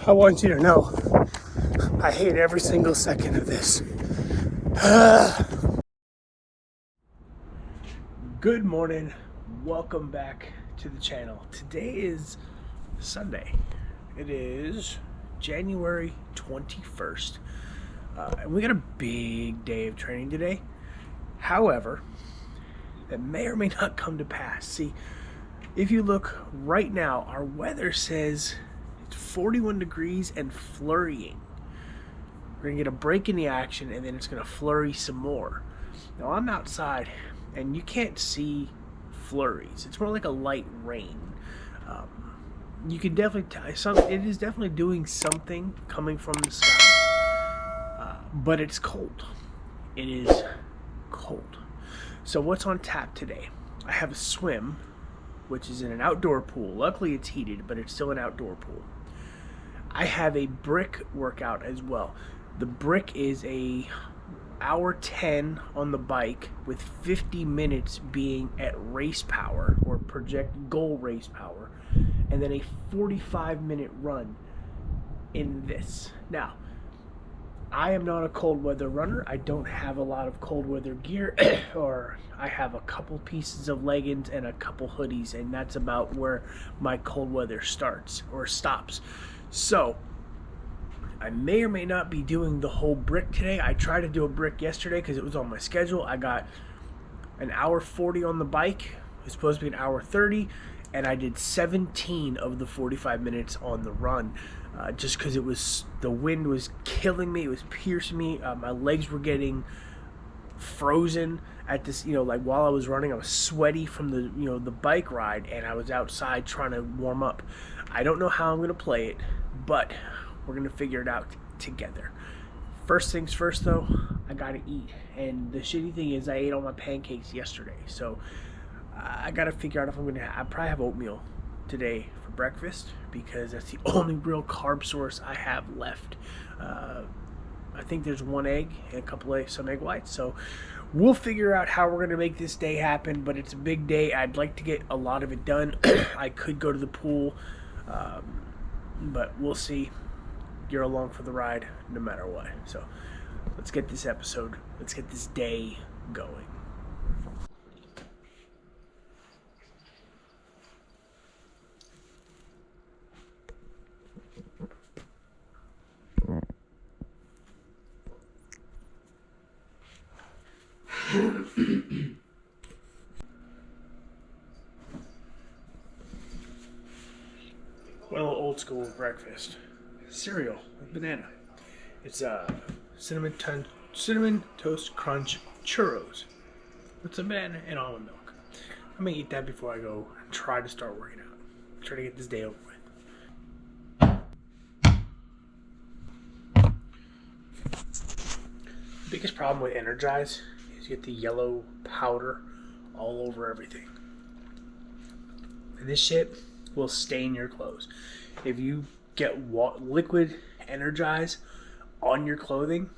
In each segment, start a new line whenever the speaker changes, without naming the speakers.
I want you to know I hate every single second of this. Good morning. Welcome back to the channel. Today is Sunday. It is January 21st. And we got a big day of training today. However, that may or may not come to pass. See, if you look right now, our weather says it's 41 degrees and flurrying. We're going to get a break in the action, and then it's going to flurry some more. Now, I'm outside, and you can't see flurries. It's more like a light rain. You can definitely tell it is definitely doing something coming from the sky, but it's cold. It is cold. So what's on tap today? I have a swim, which is in an outdoor pool. Luckily, it's heated, but it's still an outdoor pool. I have a brick workout as well. The brick is a hour 10 on the bike with 50 minutes being at race power or project goal race power, and then a 45-minute run in this. Now, I am not a cold weather runner. I don't have a lot of cold weather gear, or I have a couple pieces of leggings and a couple hoodies, and that's about where my cold weather starts or stops. So I may or may not be doing the whole brick today. I tried to do a brick yesterday because it was on my schedule. I got an hour 40 on the bike. It was supposed to be an hour 30, and I did 17 of the 45 minutes on the run. Just because the wind was killing me, it was piercing me. My legs were getting frozen at this, like while I was running. I was sweaty from the bike ride, and I was outside trying to warm up. I don't know how I'm going to play it, but we're going to figure it out together. First things first, though, I got to eat. And the shitty thing is I ate all my pancakes yesterday, so I got to figure out if I'm going to I probably have oatmeal today for breakfast, because that's the only real carb source I have left. I think there's one egg and some egg whites, so we'll figure out how we're going to make this day happen. But it's a big day. I'd like to get a lot of it done. I could go to the pool, but we'll see. You're along for the ride no matter what. So let's get this day going. Well, old school breakfast. Cereal with banana. It's cinnamon toast crunch churros with some banana and almond milk. I'm gonna eat that before I go and try to start working out. Try to get this day over with. The biggest problem with Energize is you get the yellow powder all over everything. And this shit will stain your clothes. If you get liquid Energize on your clothing,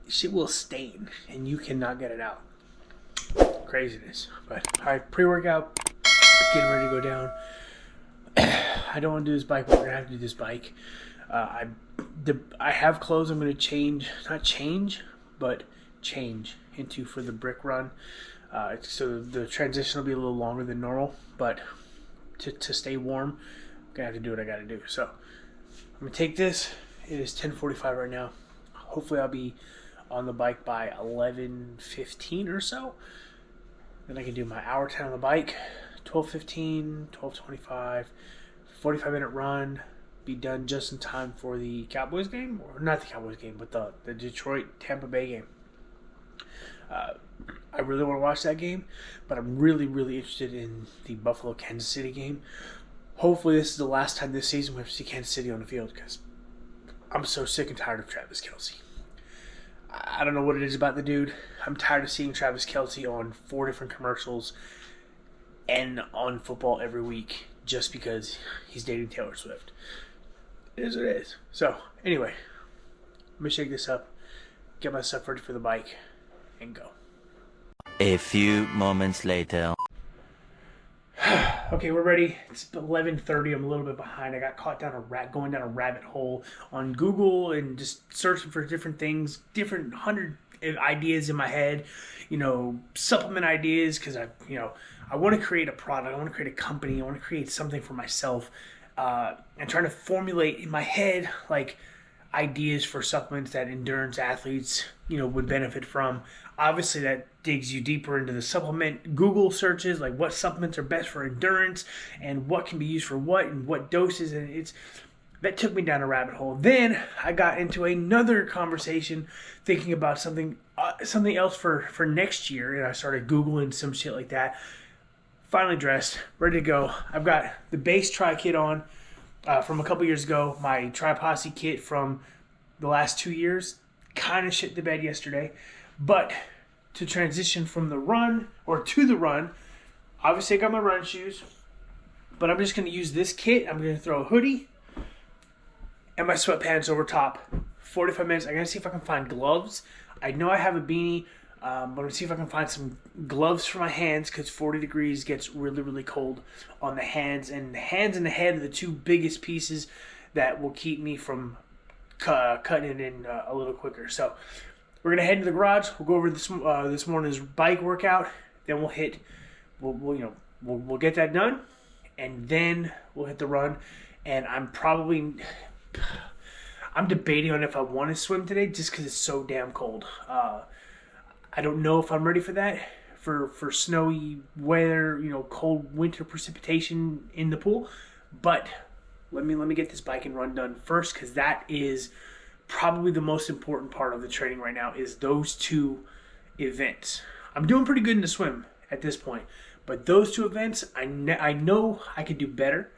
shit will stain and you cannot get it out. Craziness. But alright, pre-workout, getting ready to go down. I don't want to do this bike, but we're gonna have to do this bike. I have clothes I'm gonna change into for the brick run. So the transition will be a little longer than normal, but to stay warm, I'm gonna have to do what I gotta do. So I'm gonna take this. It is 10:45 right now. Hopefully I'll be on the bike by 11:15 or so. Then I can do my hour 10 on the bike, 12:15, 12:25, 45-minute run, be done just in time for the Cowboys game, or not the Cowboys game, but the Detroit-Tampa Bay game. I really want to watch that game, but I'm really, really interested in the Buffalo-Kansas City game. Hopefully this is the last time this season we have to see Kansas City on the field, because I'm so sick and tired of Travis Kelce. I don't know what it is about the dude. I'm tired of seeing Travis Kelce on 4 different commercials and on football every week just because he's dating Taylor Swift. It is what it is. So, anyway, I'm going to shake this up, get my stuff ready for the bike, and go.
A few moments later.
Okay, we're ready. It's 11:30. I'm a little bit behind. I got caught going down a rabbit hole on Google and just searching for different things, different 100 ideas in my head, supplement ideas, because I want to create a product. I want to create a company. I want to create something for myself, and trying to formulate in my head like ideas for supplements that endurance athletes would benefit from. Obviously that digs you deeper into the supplement Google searches, like what supplements are best for endurance and what can be used for what and what doses, and that took me down a rabbit hole. Then I got into another conversation thinking about something else for next year, and I started Googling some shit like that. Finally dressed, ready to go. I've got the base tri kit on from a couple years ago, my Tri-Posse kit from the last 2 years. Kind of shit the bed yesterday, but to transition from the run or to the run, obviously I got my run shoes, but I'm just going to use this kit. I'm going to throw a hoodie and my sweatpants over top. 45 minutes. I'm going to see if I can find gloves. I know I have a beanie, but I'm going to see if I can find some gloves for my hands, because 40 degrees gets really, really cold on the hands. And the hands and the head are the two biggest pieces that will keep me from cutting it in a little quicker. So we're going to head to the garage. We'll go over this morning's bike workout. Then we'll get that done. And then we'll hit the run. And I'm debating on if I want to swim today just because it's so damn cold. I don't know if I'm ready for that, for snowy weather, cold winter precipitation in the pool. But let me get this bike and run done first, because that is probably the most important part of the training right now, is those two events. I'm doing pretty good in the swim at this point, but those two events, I know I could do better,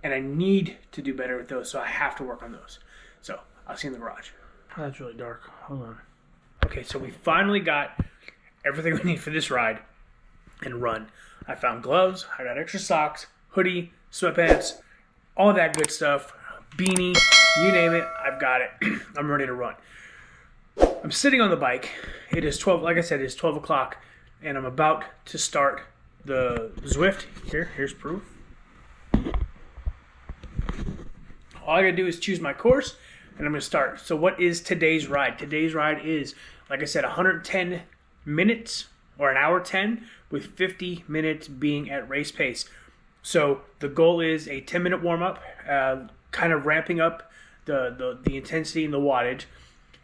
and I need to do better with those, so I have to work on those. So I'll see you in the garage. Oh, that's really dark. Hold on. Okay, so we finally got everything we need for this ride and run. I found gloves, I got extra socks, hoodie, sweatpants, all that good stuff, beanie, you name it, I've got it. I'm ready to run. I'm sitting on the bike. It is 12, like I said, it's 12 o'clock, and I'm about to start the Zwift. Here's proof. All I gotta do is choose my course, and I'm gonna start. So what is today's ride? Today's ride is, like I said, 110 minutes, or an hour 10, with 50 minutes being at race pace. So the goal is a 10-minute warm-up, kind of ramping up the intensity and the wattage,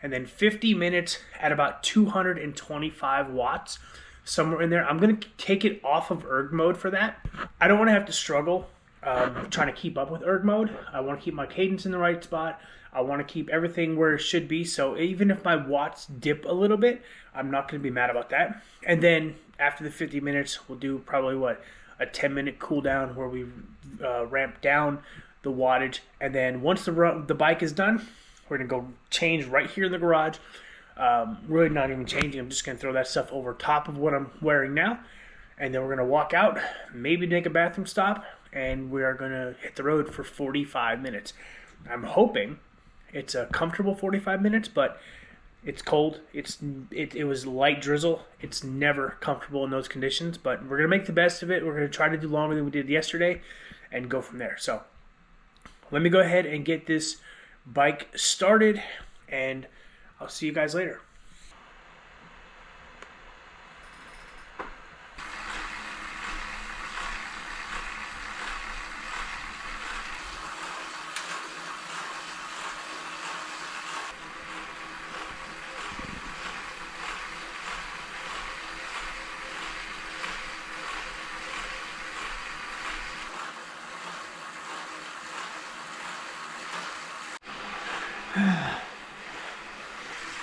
and then 50 minutes at about 225 watts, somewhere in there. I'm going to take it off of erg mode for that. I don't want to have to struggle trying to keep up with erg mode. I want to keep my cadence in the right spot. I want to keep everything where it should be. So even if my watts dip a little bit, I'm not going to be mad about that. And then after the 50 minutes, we'll do probably a 10-minute cool down where we ramp down the wattage. And then once the bike is done, we're going to go change right here in the garage. Really not even changing. I'm just going to throw that stuff over top of what I'm wearing now. And then we're going to walk out, maybe make a bathroom stop, and we are going to hit the road for 45 minutes. I'm hoping it's a comfortable 45 minutes, but it's cold. It was light drizzle. It's never comfortable in those conditions, but we're going to make the best of it. We're going to try to do longer than we did yesterday and go from there. So let me go ahead and get this bike started, and I'll see you guys later.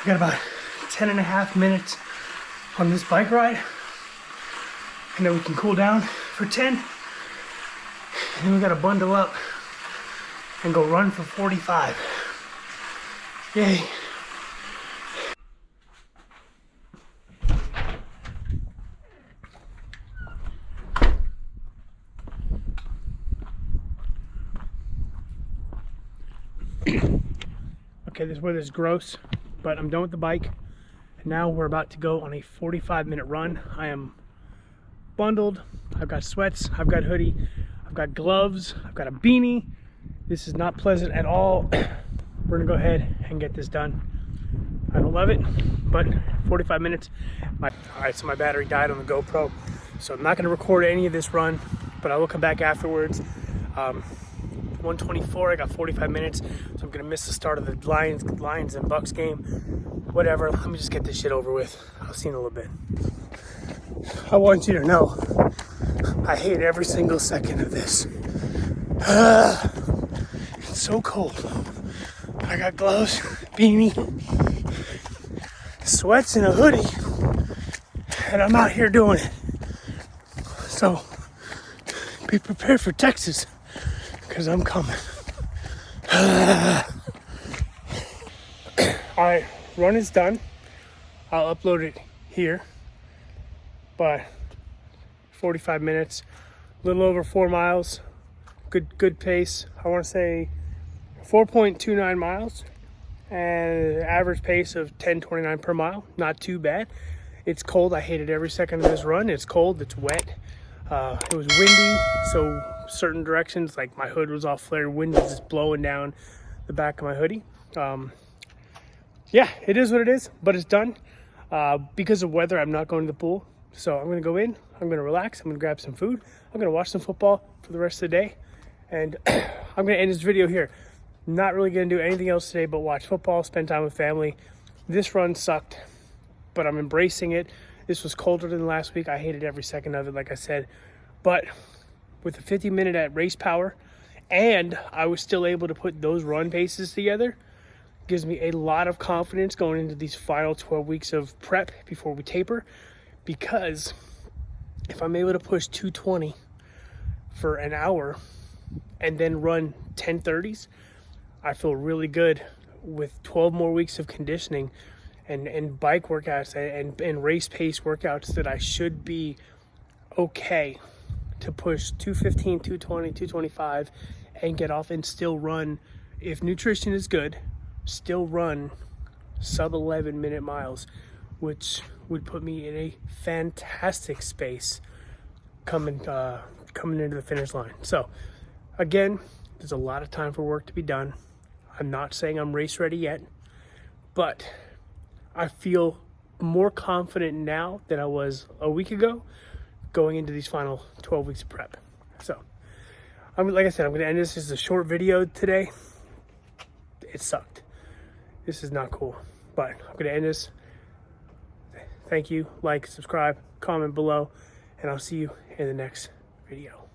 Got about 10 and a half minutes on this bike ride, and then we can cool down for 10, and then we gotta bundle up and go run for 45. Yay. Okay, this weather's gross, but I'm done with the bike. And now we're about to go on a 45-minute run. I am bundled, I've got sweats, I've got hoodie, I've got gloves, I've got a beanie. This is not pleasant at all. We're gonna go ahead and get this done. I don't love it, but 45 minutes. All right, so my battery died on the GoPro, so I'm not gonna record any of this run, but I will come back afterwards. 124, I got 45 minutes, so I'm gonna miss the start of the Lions and Bucks game. Whatever, let me just get this shit over with. I'll see you in a little bit. I want you to know, I hate every single second of this. It's so cold. I got gloves, beanie, sweats, and a hoodie, and I'm out here doing it. So be prepared for Texas, because I'm coming. Alright, run is done. I'll upload it here. But 45 minutes, a little over 4 miles. Good pace. I want to say 4.29 miles and an average pace of 10:29 per mile. Not too bad. It's cold. I hated every second of this run. It's cold. It's wet. It was windy, so certain directions, like my hood was all flared. Wind was just blowing down the back of my hoodie. Yeah, it is what it is, but it's done. Because of weather, I'm not going to the pool. So I'm going to go in, I'm going to relax, I'm going to grab some food, I'm going to watch some football for the rest of the day, and I'm going to end this video here. Not really going to do anything else today but watch football, spend time with family. This run sucked, but I'm embracing it. This was colder than last week. I hated every second of it, like I said. But with the 50-minute at race power, and I was still able to put those run paces together, gives me a lot of confidence going into these final 12 weeks of prep before we taper. Because if I'm able to push 220 for an hour and then run 10:30s, I feel really good with 12 more weeks of conditioning and bike workouts and race pace workouts that I should be okay to push 215, 220, 225 and get off and still run, if nutrition is good, still run sub 11-minute miles, which would put me in a fantastic space coming into the finish line. So again, there's a lot of time for work to be done. I'm not saying I'm race ready yet, but I feel more confident now than I was a week ago going into these final 12 weeks of prep. So like I said, I'm going to end this as a short video today. It sucked. This is not cool, but I'm going to end this. Thank you. Like, subscribe, comment below, and I'll see you in the next video.